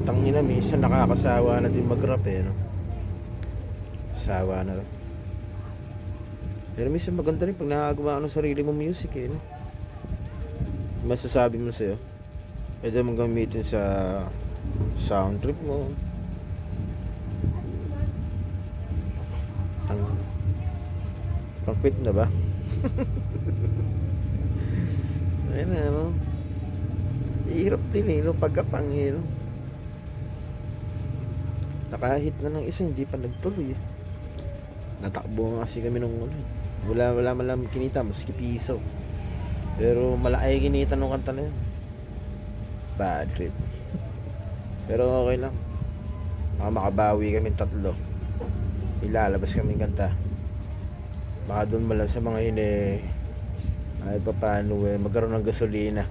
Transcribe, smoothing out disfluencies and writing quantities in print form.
Tangina, minsan nakakasawa na din mag-rap eh, no? Sawa na. Pero minsan maganda rin pag nakagawa ka ng sarili mong music eh, no? Masasabi mo sa'yo, pwede mong gamitin sa sound trip mo. Ang pang-quit na ba? Ayun na, no? Hirap din eh, no? Pagkapang eh, no? Nakahit na ng isa, hindi pa nagtuloy eh. Natakbo nga kasi kami nung ano, wala man lang kinita, maski piso. Pero malaki kinita nung kanta na yun. Bad trip. Pero okay lang. Baka makabawi kami tatlo. Ilalabas kami kanta. Baka doon malang sa mga yun eh, ay paano eh, magkaroon ng gasolina.